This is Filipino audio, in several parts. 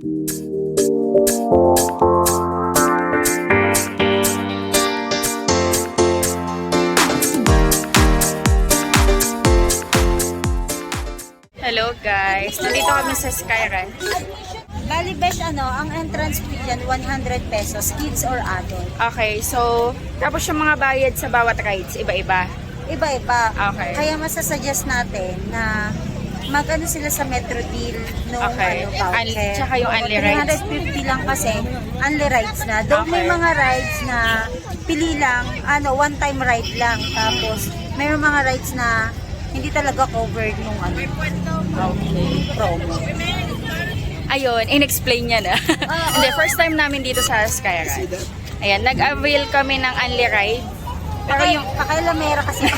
Hello guys, nandito kami sa skyranch. Bali best ang entrance fee dyan, 100 pesos, kids or adult. Okay, so tapos yung mga bayad sa bawat rides, iba-iba. Iba-iba. Okay. Kaya masasuggest natin na mag-ano sila sa Metro Deal no Okay. voucher. Tsaka yung only rides. 350 lang kasi only rides na. Though may mga rides na pili lang, one time ride lang. Tapos mayroong mga rides na hindi talaga covered nung promo. Ayun, in-explain niya na. Hindi, first time namin dito sa skyranch. Ayan, nag-avail kami ng only ride. Pero yung Pakailamera kasi.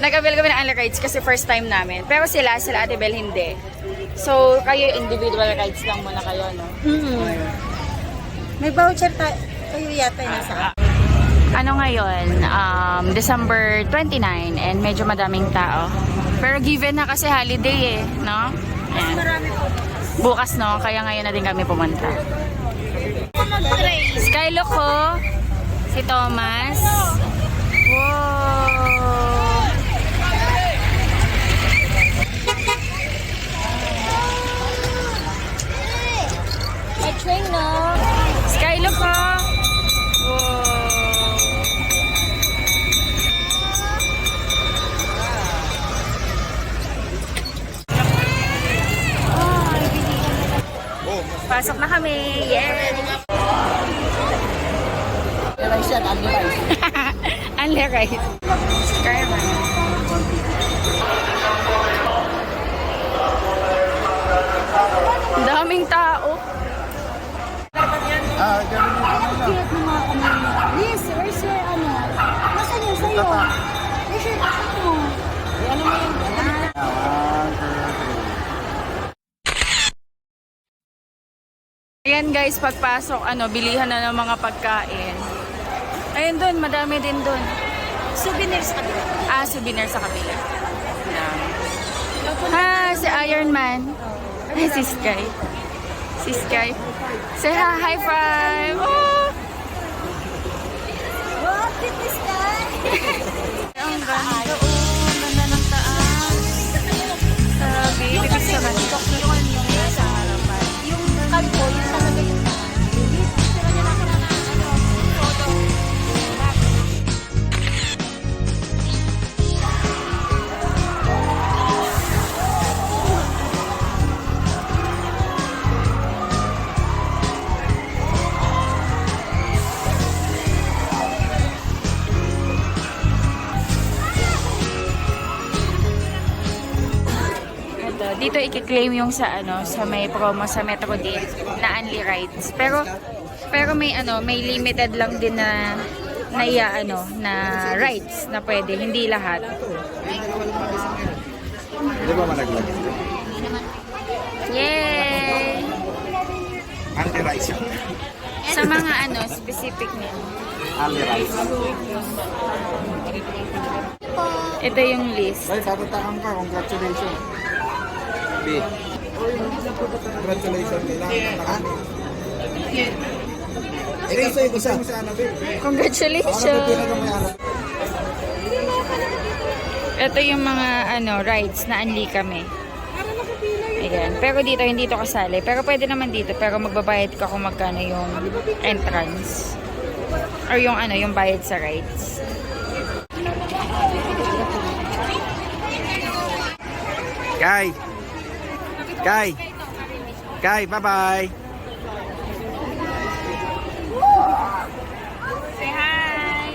nag-avail kami ng only rides kasi first time namin. Pero sila Ate Bel, hindi. So, kayo individual rides lang muna kayo, no? May voucher kayo yata yun sa Ano ngayon? December 29 and medyo madaming tao. Pero given na kasi holiday no? Ayan. marami po. Bukas, no? Kaya ngayon na din kami pumunta. Skylo ko. Si Thomas. Wow! May train, no? Skylo ko. Wow! Pasok na kami. Yeah! Only rice. Skyranch. Daming tao. Cute ng mga kamay. Liz, where's your Nasaan yun sa'yo? Where's your mo? Ano mo yun? Ayan guys, pagpasok, bilihan na ng mga pagkain. Ayun doon, madami din doon. Souvenirs ka dito. Souvenir sa kabila. Si Iron Man. Ay, si Sky. Si Sky. Say hi, high five! Oh! Wow, cute this guy! Ang ganda, ganda ng taas. Sabi, ibig sabihin. Yung sa harapan. Yung kalpo, yung talaga yung dito i-claim yung sa sa may promo sa Metro Deal na only rides. Pero may limited lang din na rides na pwede, hindi lahat. Di ba malaglag? Yay! Anti-rice yun. Sa mga specific name. Anti-rice. Ito yung list. Ay, tatatakang ka. Congratulations. B. Congratulations. Kailangan ka. Eraser yung isa. Congratulations! Ito yung mga rides na unli kami. Ayan. Pero dito, hindi to kasali. Pero pwede naman dito. Pero magbabayad ka kung magkano yung entrance. Or yung yung bayad sa rides. Guy! Guy! Guy, bye-bye! Say hi!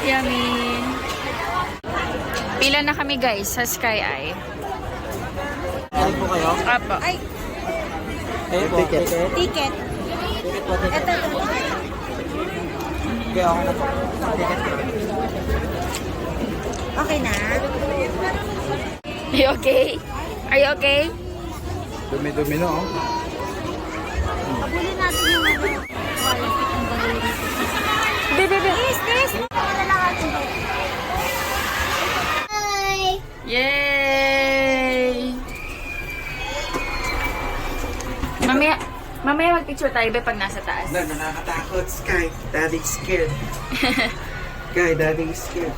Yummy! Pila na kami guys sa Sky Eye. Saan po kayo? Apo. Ay, Ticket. ticket. Ito. Kaya ako na po. Okay na? Are you okay? Are you okay? Dumi-dumi no, oh. Abulin natin yung ano. Quality ang balleri. Bebe. Tis! Hi! Yay! Mamaya mag-picture tayo ba pag nasa taas? Na, nakakatakot, Sky. Daddy's scared. Sky, daddy's scared.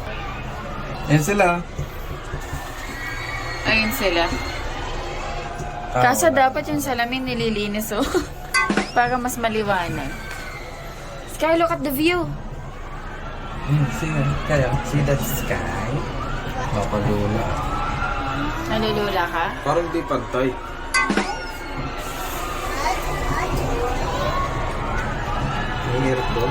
Yan sila. Ayun sila. Kaso dapat yung salamin nililinis oh. Para mas maliwanag. Sky, look at the view. See that sky? Napalula. Nalulula ka? Parang di pantay. May aircon.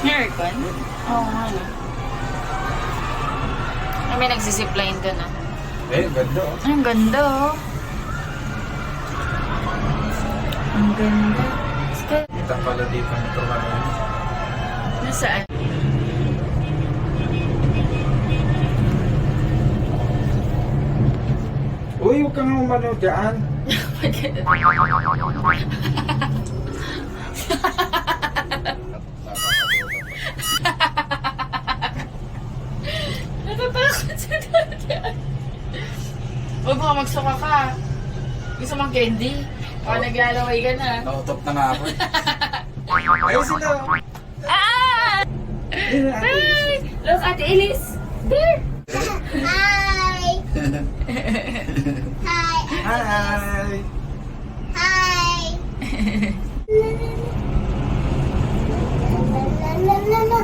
May aircon? Oo nga no. May nagsisipline doon ah. Ganda oh. Ang ganda oh. Ang ganda. Sky. Kita pala dito ng turmanan. Nasaan? Uy, huwag kang umano dyan. Natatakot sa dati. Huwag mo magsuka ka. Gusto mong candy? O naglalaway ka na. Nautot na nga ako. Ayun sila. Ah! Hi! Look at Elise. There! Hi! Hi! Hi! Hi! La.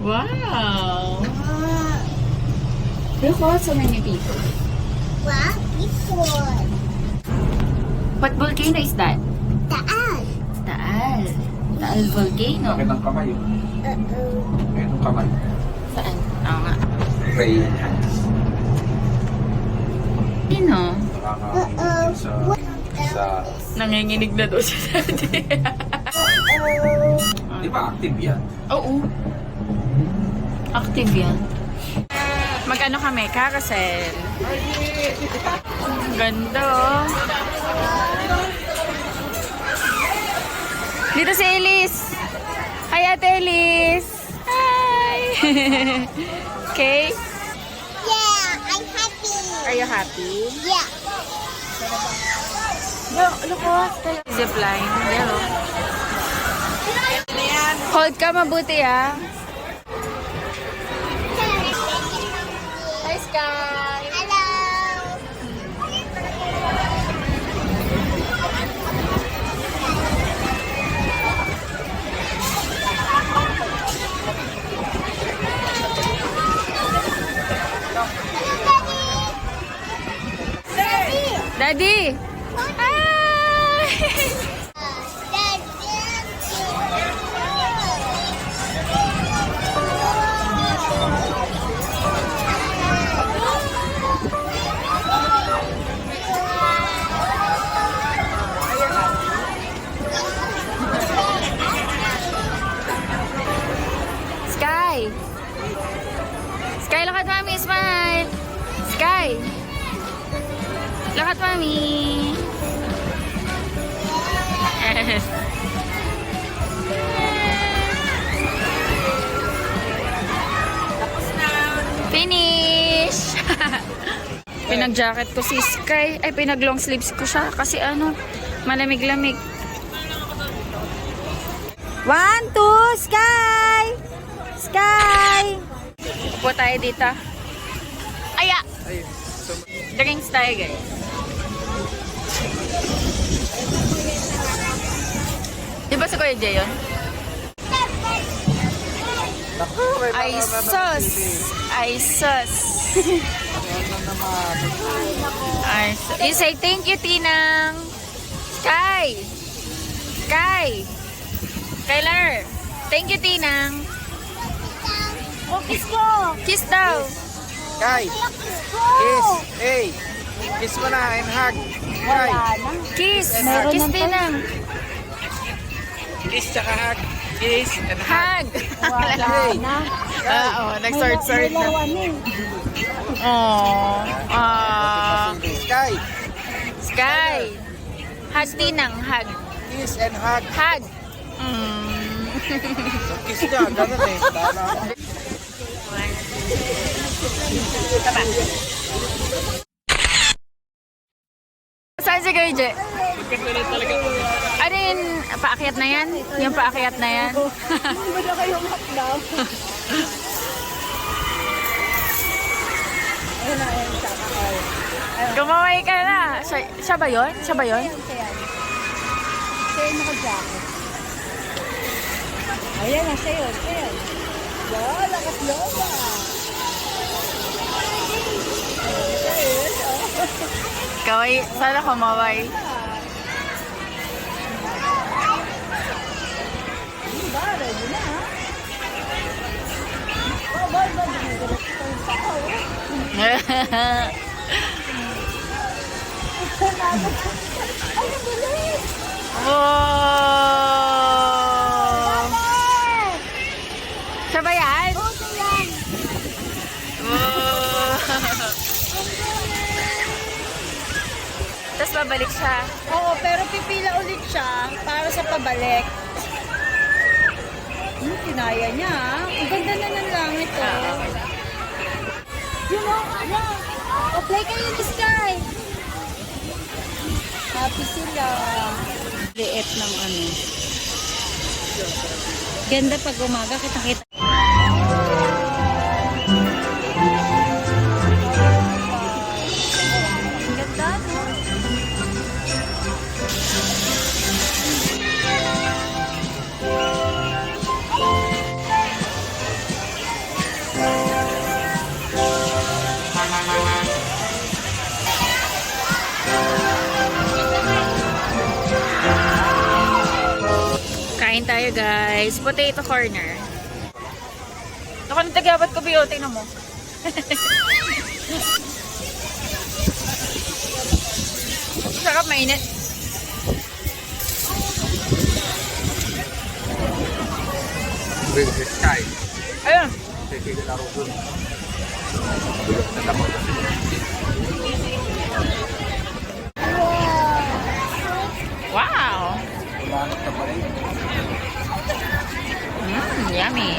Wow! Look what so many people. Wow, before. What volcano is that? Taal. Taal. Taal volcano. Bakit ang kamay yun? Ayun ang kamay. Saan? Oo nga. Rain hands. Sino? Nakakakinig sa... Nanginginig na daw si Daddy. Di ba active yan? Oo. Active yan. Magkano kami? Carousel. Ang ganda oh. Dito si Elise. Hi Ate Elise. Hi. Okay. Yeah, I'm happy. Are you happy? Yeah. Look what? Zipline. There oh. Hold ka mabuti ah. Hi Sky. Hello. Daddy. Hi. Sky. Sky, look at mommy, smile. Sky. Look at mommy. Yes. Finish. Pinag-jacket ko si Sky. Ay, pinag-long sleeves ko siya. Kasi ano, malamig-lamig. 1, 2, Sky! Sky! Upo tayo dito. Aya! Drinks tayo, guys. Di ba si Kuya Jay yun? Ay, sus! Ay, sus! Ay, sus. You say thank you, Tinang! Sky! Sky! Kyler! Thank you, Tinang! Oh, kiss ko! Kiss daw! Sky! Kiss! Hey! Kiss mo na and hug! Sky! Wala na. Kiss! Meron Kiss, ng Tinang! Kiss tsaka hug. Kiss and Hug! Wala na. Nag-sort na. Lawan eh. Sky. Sky! Hug, Tinang, hug. Kiss and hug. Hug! Kiss niya, ganun eh. Saan si Kuya Je? Ano yun? Paakyat na yan? Yung paakyat na yan? Hindi na kayong hakdam. Ayun na, ayun siya. Kumaway ka na. Siya ba yun? Siya ba yun? Siya yung naka-jacket. Ayan na, siya yun. Siya yun. Wow, lakas loba. Kaway, sana kumaway. Ba, ready na ha? Oh, ba, dumidiretso ko yung tao. Ay, ang galing! Wow! Siya ba yan? Oh, ito yan! Wow! Tapos babalik siya. Oo, pero pipila ulit siya para sa pabalik. Kinaya niya ha? Ang ganda na ng langit oh. You know, ano? O, play kayo ni Sky! Happy sila. Liit ng ano. Ganda pag umaga, kita-kita. Ganda, no? Kain tayo guys. Potato corner. Ako nang tagabat ko biyo. Tingnan mo. Sarap, mainit. Sky. Ayun. Wow. Yummy.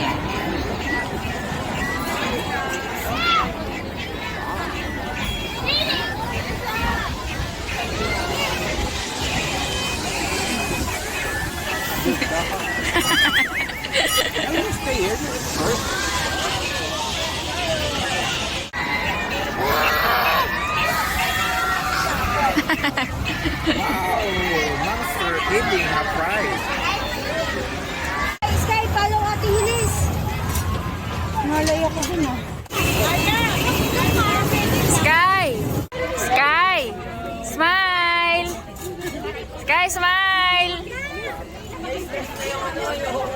Monster eating a prize. Sky, follow Ate Hilis. Nalay ako dun ah. Sky! Sky! Smile! Sky, smile!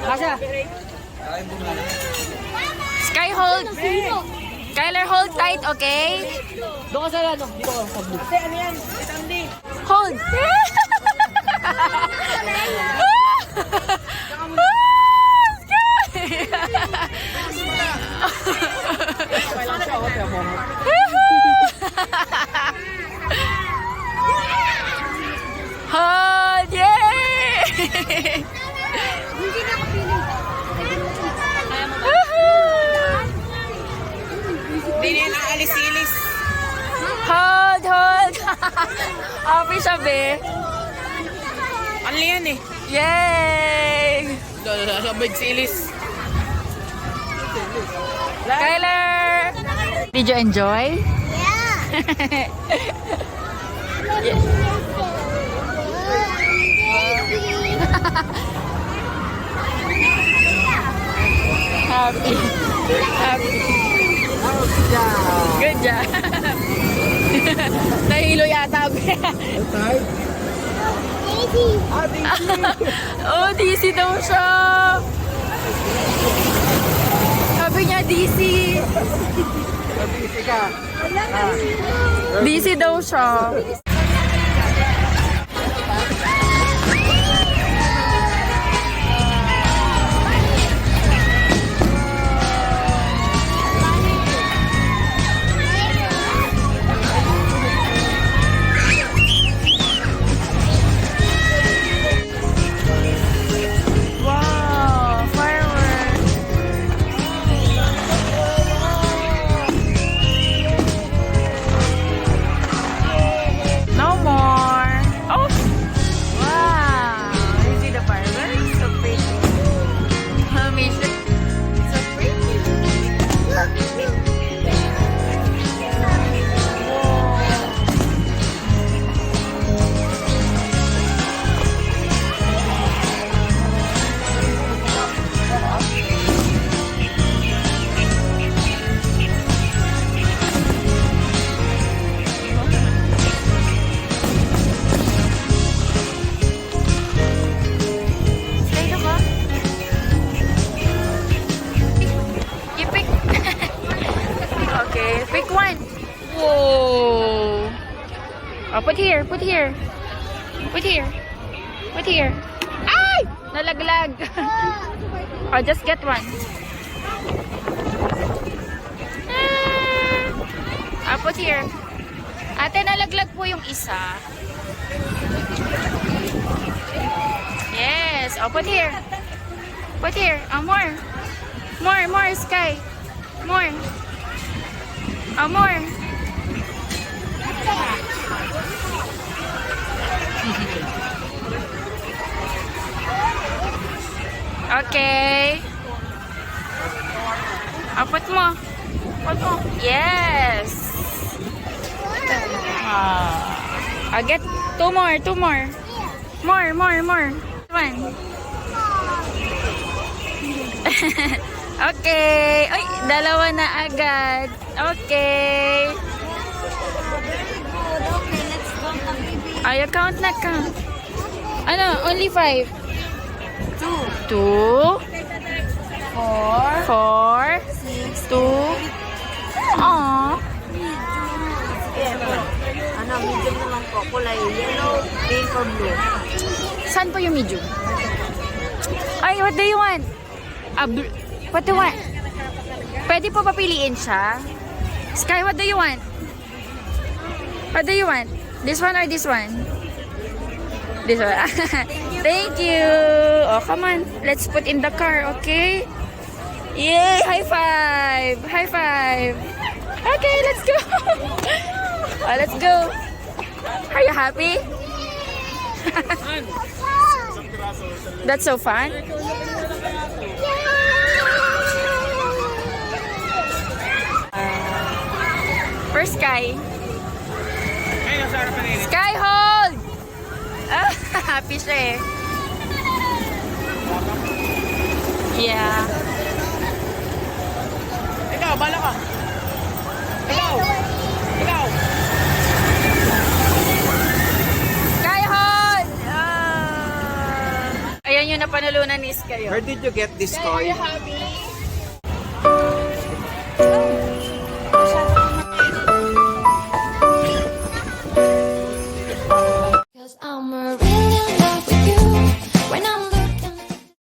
Asa? Sky, hold! Skylar, hold tight, okay? Doon ka sa ano? Dito ka sa blue. Ano yan? Hold! Hold! Yay! Hindi na ako feeling. Hindi nila alis-ilis. Hold! Hold! Happy siya, be. Ano yan eh? Yay! Sabay silis. Skylar! Did you enjoy? Happy. Happy. Good job. Nahilo yata. Oh, DC daw siya. Sabi niya DC. DC ka. DC daw siya. Oh, put here, put here. Put here. Put here. Ay! Nalaglag. Oh, just get one. Ah, put here. Ate, nalaglag po yung isa. Yes. Oh, put here. Put here. Oh, more. More, Sky. More. Oh, more. Okay. Oh, put mo. Put mo. Yes. I'll get two more. More. One. Okay. Ay, dalawa na agad. Okay. Ay, count na count. Ano? Only 5. 2. 4. 2. Aww. Ano, medium naman po. Kulay yellow, pink, or blue. Saan po yung medium? Ay, what do you want? What do you want? Pwede po papiliin siya. Sky, what do you want? What do you want? This one or this one? This one. Thank you. Oh, come on. Let's put in the car, okay? Yay! High five! High five! Okay, let's go! Oh, let's go! Are you happy? That's so fun. First Sky. Sky, hold! Ah, happy siya eh. Yeah. Ikaw, bala ka. Ikaw. Sky, hold! Ayan yung napanalunan ni Sky. Where did you get this toy? Happy.